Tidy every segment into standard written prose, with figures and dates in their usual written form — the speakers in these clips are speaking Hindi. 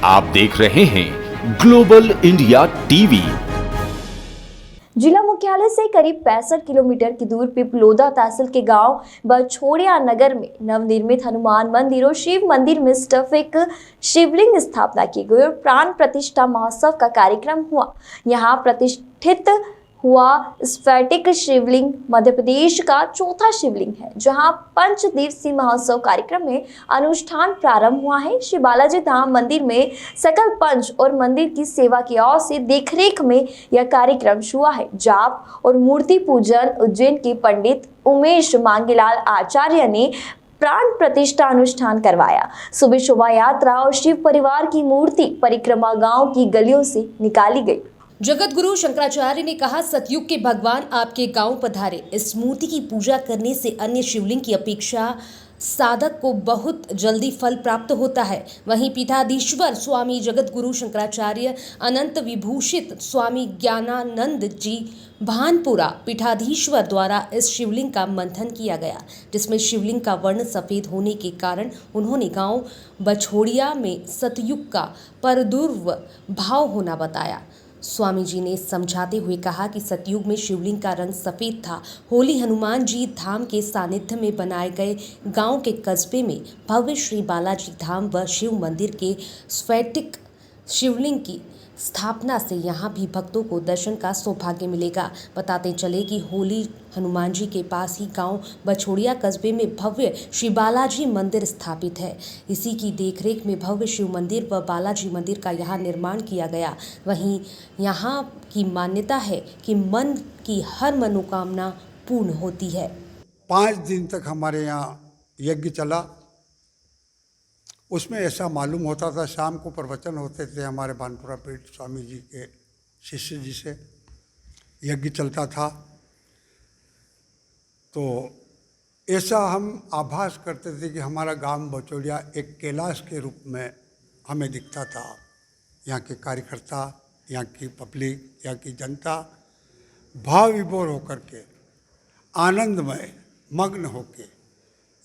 आप देख रहे हैं ग्लोबल इंडिया टीवी। जिला मुख्यालय से करीब 65 किलोमीटर की दूर पिपलोदा तहसील के गांव बछोड़िया नगर में नवनिर्मित हनुमान मंदिर और शिव मंदिर में स्टफिक शिवलिंग स्थापना की गई और प्राण प्रतिष्ठा महोत्सव का कार्यक्रम हुआ। यहां प्रतिष्ठित हुआ स्फटिक शिवलिंग मध्य प्रदेश का चौथा शिवलिंग है, जहां 5 दिवसीय महोत्सव कार्यक्रम में अनुष्ठान प्रारंभ हुआ है। श्री बालाजी धाम मंदिर में सकल पंच और मंदिर की सेवा की ओर से देखरेख में यह कार्यक्रम हुआ है। जाप और मूर्ति पूजन उज्जैन के पंडित उमेश मांगेलाल आचार्य ने प्राण प्रतिष्ठा अनुष्ठान करवाया। सुबह शोभा यात्रा और शिव परिवार की मूर्ति परिक्रमा गांव की गलियों से निकाली गई। जगत गुरु शंकराचार्य ने कहा, सतयुग के भगवान आपके गांव पधारे। इस मूर्ति की पूजा करने से अन्य शिवलिंग की अपेक्षा साधक को बहुत जल्दी फल प्राप्त होता है। वहीं पीठाधीश्वर स्वामी जगत गुरु शंकराचार्य अनंत विभूषित स्वामी ज्ञानानंद जी भानपुरा पीठाधीश्वर द्वारा इस शिवलिंग का मंथन किया गया, जिसमें शिवलिंग का वर्ण सफेद होने के कारण उन्होंने गांव बछोड़िया में सतयुग का प्रादुर्भाव होना बताया। स्वामी जी ने समझाते हुए कहा कि सतयुग में शिवलिंग का रंग सफ़ेद था। होली हनुमान जी धाम के सानिध्य में बनाए गए गांव के कस्बे में भव्य श्री बालाजी धाम व शिव मंदिर के स्फटिक शिवलिंग की स्थापना से यहाँ भी भक्तों को दर्शन का सौभाग्य मिलेगा। बताते चले कि होली हनुमान जी के पास ही गांव बछोड़िया कस्बे में भव्य श्री बालाजी मंदिर स्थापित है। इसी की देखरेख में भव्य शिव मंदिर व बालाजी मंदिर का यहाँ निर्माण किया गया। वहीं यहाँ की मान्यता है कि मन की हर मनोकामना पूर्ण होती है। 5 दिन तक हमारे यहाँ यज्ञ चला। उसमें ऐसा मालूम होता था, शाम को प्रवचन होते थे हमारे भानपुरा पीठ स्वामी जी के शिष्य जी से, यज्ञ चलता था। तो ऐसा हम आभास करते थे कि हमारा गांव बछोड़िया एक कैलाश के रूप में हमें दिखता था। यहाँ के कार्यकर्ता, यहाँ की पब्लिक, यहाँ की जनता भाव विभोर होकर के, आनंदमय मग्न होके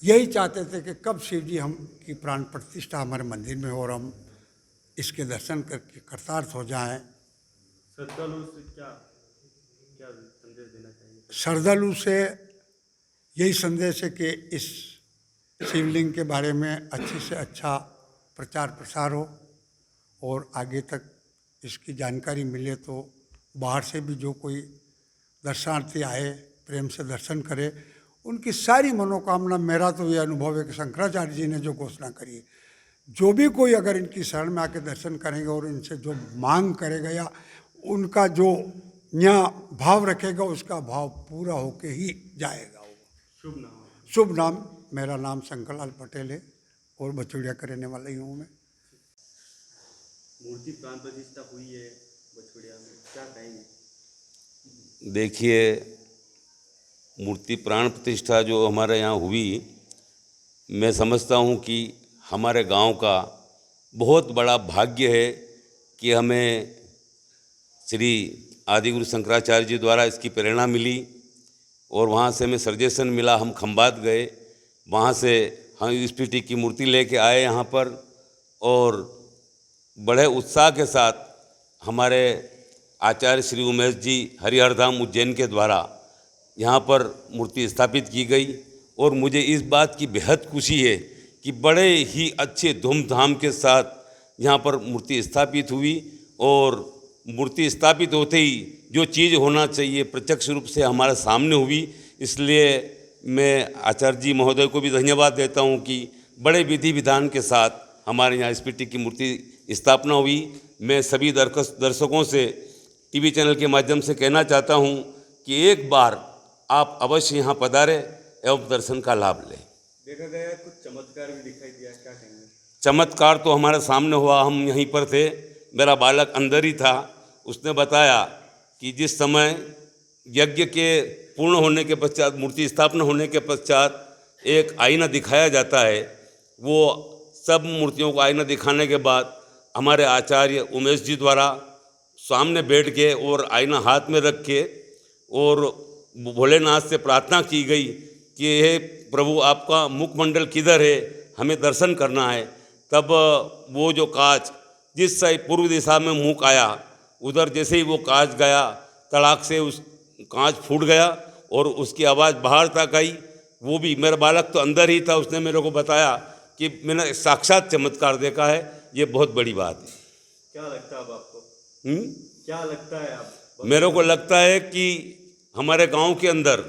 यही चाहते थे कि कब शिव जी हम की प्राण प्रतिष्ठा हमारे मंदिर में हो और हम इसके दर्शन करके कृतार्थ हो जाएं। श्रद्धालु से क्या क्या संदेश देना चाहिए? श्रद्धालु से यही संदेश है कि इस शिवलिंग के बारे में अच्छे से अच्छा प्रचार प्रसार हो और आगे तक इसकी जानकारी मिले, तो बाहर से भी जो कोई दर्शनार्थी आए प्रेम से दर्शन करे, उनकी सारी मनोकामना। मेरा तो ये अनुभव है कि शंकराचार्य जी ने जो घोषणा करी है, जो भी कोई अगर इनकी शरण में आके दर्शन करेंगे और इनसे जो मांग करेगा या उनका जो यहाँ भाव रखेगा, उसका भाव पूरा होके ही जाएगा। शुभ नाम? शुभ नाम। मेरा नाम शंकरलाल पटेल है और बछोड़िया का रहने वाला ही हूँ मैं। मूर्ति प्राण प्रतिष्ठा हुई है बछोड़िया में, क्या कहेंगे? देखिए, मूर्ति प्राण प्रतिष्ठा जो हमारे यहाँ हुई, मैं समझता हूँ कि हमारे गांव का बहुत बड़ा भाग्य है कि हमें श्री आदिगुरु शंकराचार्य जी द्वारा इसकी प्रेरणा मिली और वहाँ से हमें सजेशन मिला। हम खंबात गए, वहाँ से हम स्फटिक की मूर्ति लेके आए यहाँ पर और बड़े उत्साह के साथ हमारे आचार्य श्री उमेश जी हरिहर धाम उज्जैन के द्वारा यहाँ पर मूर्ति स्थापित की गई। और मुझे इस बात की बेहद खुशी है कि बड़े ही अच्छे धूमधाम के साथ यहाँ पर मूर्ति स्थापित हुई और मूर्ति स्थापित होते ही जो चीज़ होना चाहिए प्रत्यक्ष रूप से हमारे सामने हुई। इसलिए मैं आचार्य जी महोदय को भी धन्यवाद देता हूँ कि बड़े विधि विधान के साथ हमारे यहाँ स्फटिक की मूर्ति स्थापना हुई। मैं सभी दर्शकों से टीवी चैनल के माध्यम से कहना चाहता हूँ कि एक बार आप अवश्य यहाँ पधारें एवं दर्शन का लाभ लें। देखा गया कुछ चमत्कार भी दिखाई दिया, क्या कहेंगे? चमत्कार तो हमारे सामने हुआ, हम यहीं पर थे, मेरा बालक अंदर ही था। उसने बताया कि जिस समय यज्ञ के पूर्ण होने के पश्चात, मूर्ति स्थापना होने के पश्चात एक आईना दिखाया जाता है, वो सब मूर्तियों को आईना दिखाने के बाद हमारे आचार्य उमेश जी द्वारा सामने बैठ के और आईना हाथ में रख के और भोलेनाथ से प्रार्थना की गई कि हे प्रभु, आपका मुखमंडल किधर है, हमें दर्शन करना है। तब वो जो कांच जिस साइड पूर्व दिशा में मुख आया, उधर जैसे ही वो कांच गया, तड़ाक से उस कांच फूट गया और उसकी आवाज़ बाहर तक आई। वो भी मेरा बालक तो अंदर ही था, उसने मेरे को बताया कि मैंने साक्षात चमत्कार देखा है। ये बहुत बड़ी बात है। क्या लगता है अब आपको? हम्म? क्या लगता है आप? मेरे को लगता है कि हमारे गांव के अंदर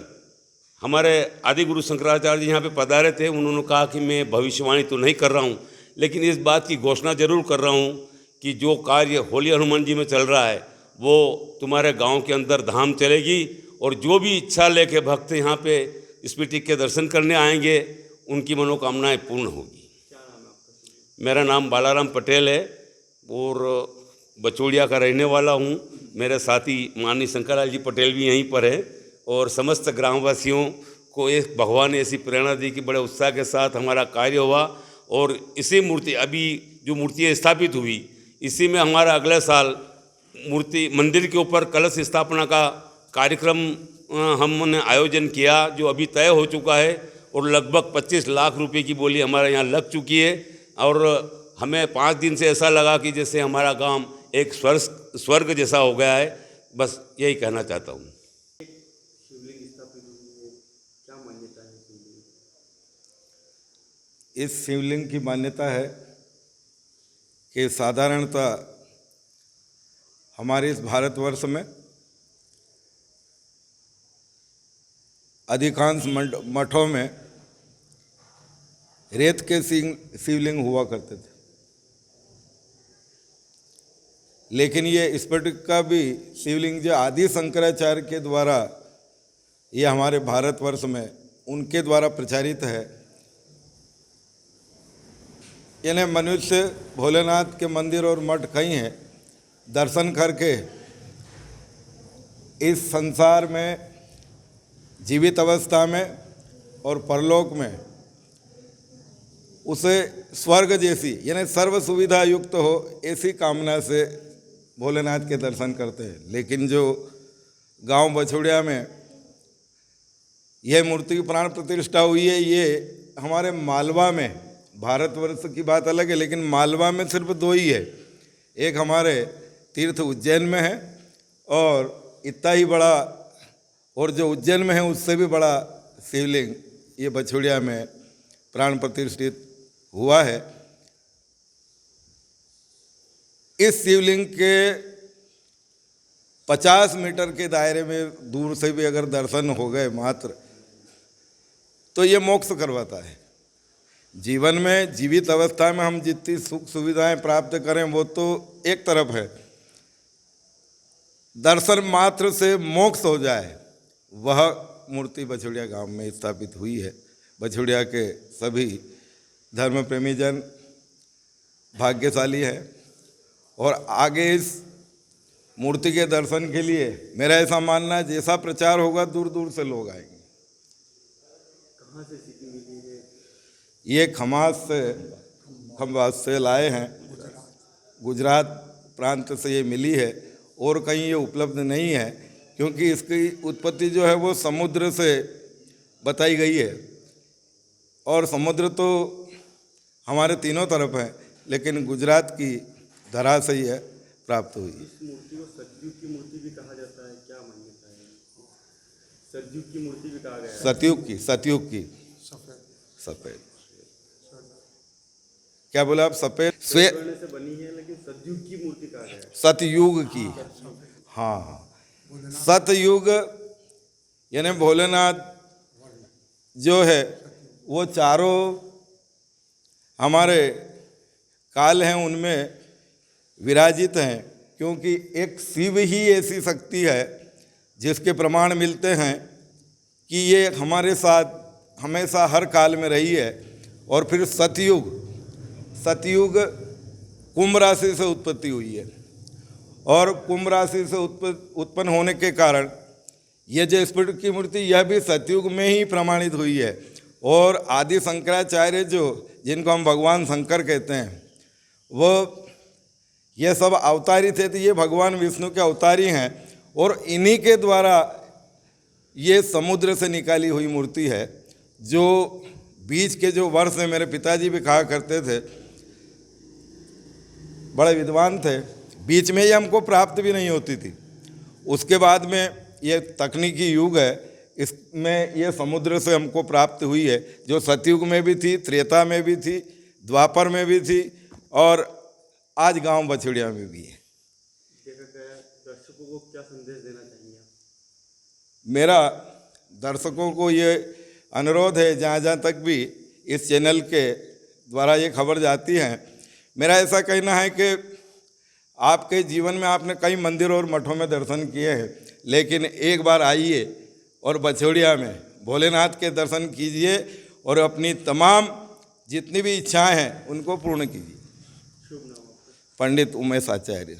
हमारे आदि गुरु शंकराचार्य जी यहाँ पे पधारे थे। उन्होंने कहा कि मैं भविष्यवाणी तो नहीं कर रहा हूँ, लेकिन इस बात की घोषणा जरूर कर रहा हूँ कि जो कार्य होली हनुमान जी में चल रहा है वो तुम्हारे गांव के अंदर धाम चलेगी, और जो भी इच्छा लेके भक्त यहाँ पे स्फटिक के दर्शन करने आएंगे उनकी मनोकामनाएं पूर्ण होगी। क्या नाम है आपका? मेरा नाम बालाराम पटेल है और बचोड़िया का रहने वाला हूँ। मेरे साथी माननीय शंकरलाल जी पटेल भी यहीं पर है, और समस्त ग्रामवासियों को एक भगवान ने ऐसी प्रेरणा दी कि बड़े उत्साह के साथ हमारा कार्य हुआ। और इसी मूर्ति, अभी जो मूर्ति स्थापित हुई, इसी में हमारा अगले साल मूर्ति मंदिर के ऊपर कलश स्थापना का कार्यक्रम हमने आयोजन किया, जो अभी तय हो चुका है, और लगभग 25 लाख रुपए की बोली हमारे यहाँ लग चुकी है। और हमें 5 दिन से ऐसा लगा कि जैसे हमारा गांव एक स्वर्ग जैसा हो गया है। बस यही कहना चाहता हूँ। शिवलिंग स्थापित हुई है, क्या मान्यता है शिवलिंग? इस शिवलिंग की मान्यता है कि साधारणतः हमारे इस भारतवर्ष में अधिकांश मठों में रेत के शिवलिंग हुआ करते थे, लेकिन ये स्फटिक का भी शिवलिंग जो आदि शंकराचार्य के द्वारा ये हमारे भारतवर्ष में उनके द्वारा प्रचारित है। यानी मनुष्य भोलेनाथ के मंदिर और मठ कई हैं, दर्शन करके इस संसार में जीवित अवस्था में और परलोक में उसे स्वर्ग जैसी यानी सर्व सुविधा युक्त हो ऐसी कामना से भोलेनाथ के दर्शन करते हैं। लेकिन जो गांव बछोड़िया में यह मूर्ति की प्राण प्रतिष्ठा हुई है, ये हमारे मालवा में, भारतवर्ष की बात अलग है लेकिन मालवा में सिर्फ 2 ही है। एक हमारे तीर्थ उज्जैन में है और इतना ही बड़ा, और जो उज्जैन में है उससे भी बड़ा शिवलिंग ये बछोड़िया में प्राण प्रतिष्ठित हुआ है। इस शिवलिंग के 50 मीटर के दायरे में दूर से भी अगर दर्शन हो गए मात्र, तो ये मोक्ष करवाता है। जीवन में जीवित अवस्था में हम जितनी सुख सुविधाएं प्राप्त करें वो तो एक तरफ है, दर्शन मात्र से मोक्ष हो जाए, वह मूर्ति बछोड़िया गांव में स्थापित हुई है। बछोड़िया के सभी धर्म प्रेमी जन भाग्यशाली हैं और आगे इस मूर्ति के दर्शन के लिए मेरा ऐसा मानना है जैसा प्रचार होगा दूर दूर से लोग आएंगे। कहाँ से सीखी मिली है? ये खम्बास से लाए हैं, गुजरात प्रांत से ये मिली है और कहीं ये उपलब्ध नहीं है, क्योंकि इसकी उत्पत्ति जो है वो समुद्र से बताई गई है और समुद्र तो हमारे तीनों तरफ है, लेकिन गुजरात की धरा से ही है प्राप्त हुई। इस मूर्ति को सतयुग की मूर्ति भी कहा जाता है, क्या मान्यता है? सतयुग की मूर्ति भी कहा गया है। सतयुग की सफेद क्या बोला आप? सफेद श्वेत से बनी है, लेकिन सतयुग की मूर्ति कहा गया है। सतयुग की, हाँ, सतयुग यानी भोलेनाथ जो है वो चारों हमारे काल हैं उनमें विराजित हैं, क्योंकि एक शिव ही ऐसी शक्ति है जिसके प्रमाण मिलते हैं कि ये हमारे साथ हमेशा हर काल में रही है। और फिर सतयुग कुंभ राशि से उत्पत्ति हुई है और कुंभ राशि से उत्पन्न होने के कारण ये जो स्फटिक की मूर्ति यह भी सतयुग में ही प्रमाणित हुई है। और आदि शंकराचार्य जो जिनको हम भगवान शंकर कहते हैं, वो ये सब अवतारी थे, तो ये भगवान विष्णु के अवतारी हैं और इन्हीं के द्वारा ये समुद्र से निकाली हुई मूर्ति है। जो बीच के जो वर्ष हैं, मेरे पिताजी भी कहा करते थे बड़े विद्वान थे। बीच में ये हमको प्राप्त भी नहीं होती थी। उसके बाद में ये तकनीकी युग है, इसमें ये समुद्र से हमको प्राप्त हुई है, जो सतयुग में भी थी, त्रेता में भी थी, द्वापर में भी थी और आज गांव बछड़िया में भी है। देखा गया, दर्शकों को क्या संदेश देना चाहेंगे आप? मेरा दर्शकों को ये अनुरोध है, जहाँ जहाँ तक भी इस चैनल के द्वारा ये खबर जाती है, मेरा ऐसा कहना है कि आपके जीवन में आपने कई मंदिरों और मठों में दर्शन किए हैं, लेकिन एक बार आइए और बछौड़िया में भोलेनाथ के दर्शन कीजिए और अपनी तमाम जितनी भी इच्छाएं हैं उनको पूर्ण कीजिए। शुभ नाम आपका? पंडित उमेश आचार्य।